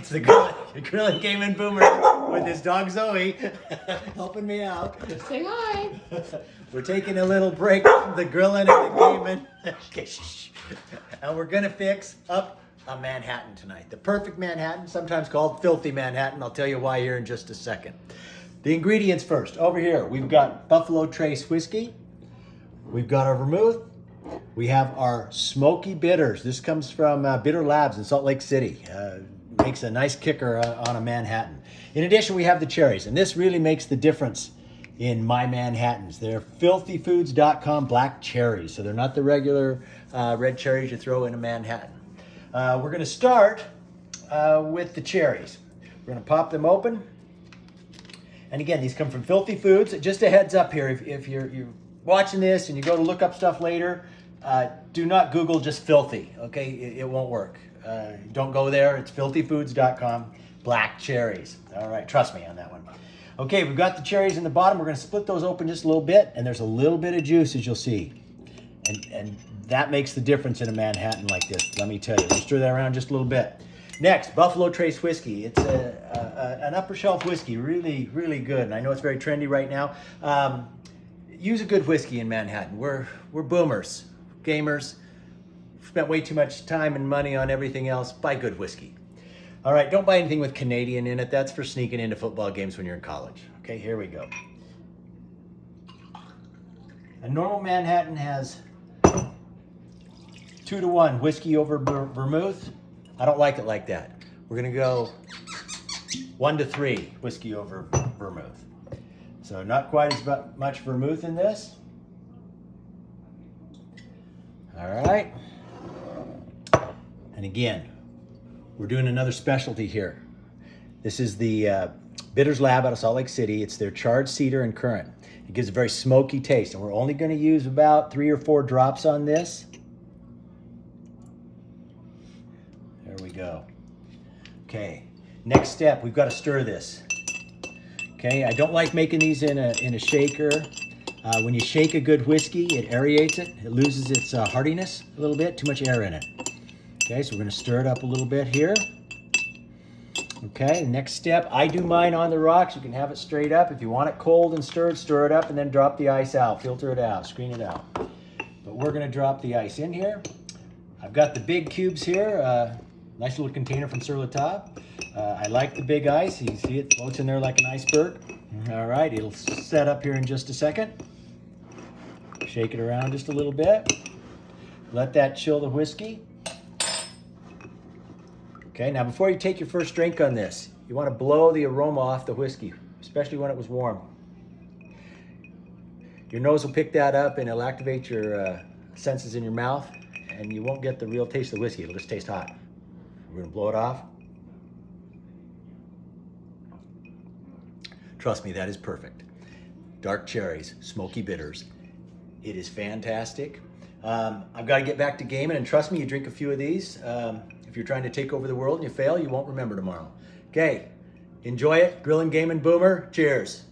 It's the grilling gaming boomer with his dog Zoe helping me out. Say hi. We're taking a little break from the grilling and the gaming. And we're gonna fix up a Manhattan tonight. The perfect Manhattan, sometimes called filthy Manhattan. I'll tell you why here in just a second. The ingredients first. Over here, we've got Buffalo Trace whiskey. We've got our vermouth. We have our smoky bitters. This comes from Bitter Labs in Salt Lake City. Makes a nice kicker on a Manhattan. In addition, we have the cherries, and this really makes the difference in my Manhattans. They're filthyfoods.com black cherries, so they're not the regular red cherries you throw in a Manhattan. We're going to start with the cherries. We're going to pop them open. And again, these come from Filthy Foods. Just a heads up here, if you're watching this and you go to look up stuff later, do not Google just filthy, okay? It won't work. Don't go there. It's filthyfoods.com, black cherries. All right, trust me on that one. Okay, we've got the cherries in the bottom. We're going to split those open just a little bit, and there's a little bit of juice, as you'll see. And that makes the difference in a Manhattan like this, let me tell you. We'll stir that around just a little bit. Next, Buffalo Trace whiskey. It's an upper shelf whiskey, really, really good. And I know it's very trendy right now. Use a good whiskey in Manhattan. We're boomers, gamers, spent way too much time and money on everything else. Buy good whiskey. All right, don't buy anything with Canadian in it. That's for sneaking into football games when you're in college. Okay, here we go. A normal Manhattan has 2-to-1 whiskey over vermouth. I don't like it like that. We're gonna go 1-to-3 whiskey over vermouth. So not quite as much vermouth in this. All right. And again, we're doing another specialty here. This is the Bitters Lab out of Salt Lake City. It's their charred cedar and currant. It gives a very smoky taste, and we're only going to use about 3 or 4 drops on this. There we go. Okay, next step, we've got to stir this. Okay, I don't like making these in a shaker. When you shake a good whiskey, it aerates it. It loses its hardiness a little bit, too much air in it. Okay, so we're going to stir it up a little bit here. Okay, next step, I do mine on the rocks. You can have it straight up. If you want it cold and stirred, stir it up and then drop the ice out. Filter it out, screen it out. But we're going to drop the ice in here. I've got the big cubes here. Nice little container from Sur La Table. I like the big ice. You can see it floats in there like an iceberg. All right, it'll set up here in just a second. Shake it around just a little bit. Let that chill the whiskey. Okay, now before you take your first drink on this, you want to blow the aroma off the whiskey, especially when it was warm. Your nose will pick that up and it'll activate your senses in your mouth, and you won't get the real taste of the whiskey. It'll just taste hot. We're going to blow it off. Trust me, that is perfect. Dark cherries, smoky bitters. It is fantastic. I've got to get back to gaming, and trust me, you drink a few of these. If you're trying to take over the world and you fail, you won't remember tomorrow. Okay, enjoy it. Grilling, gaming, boomer. Cheers.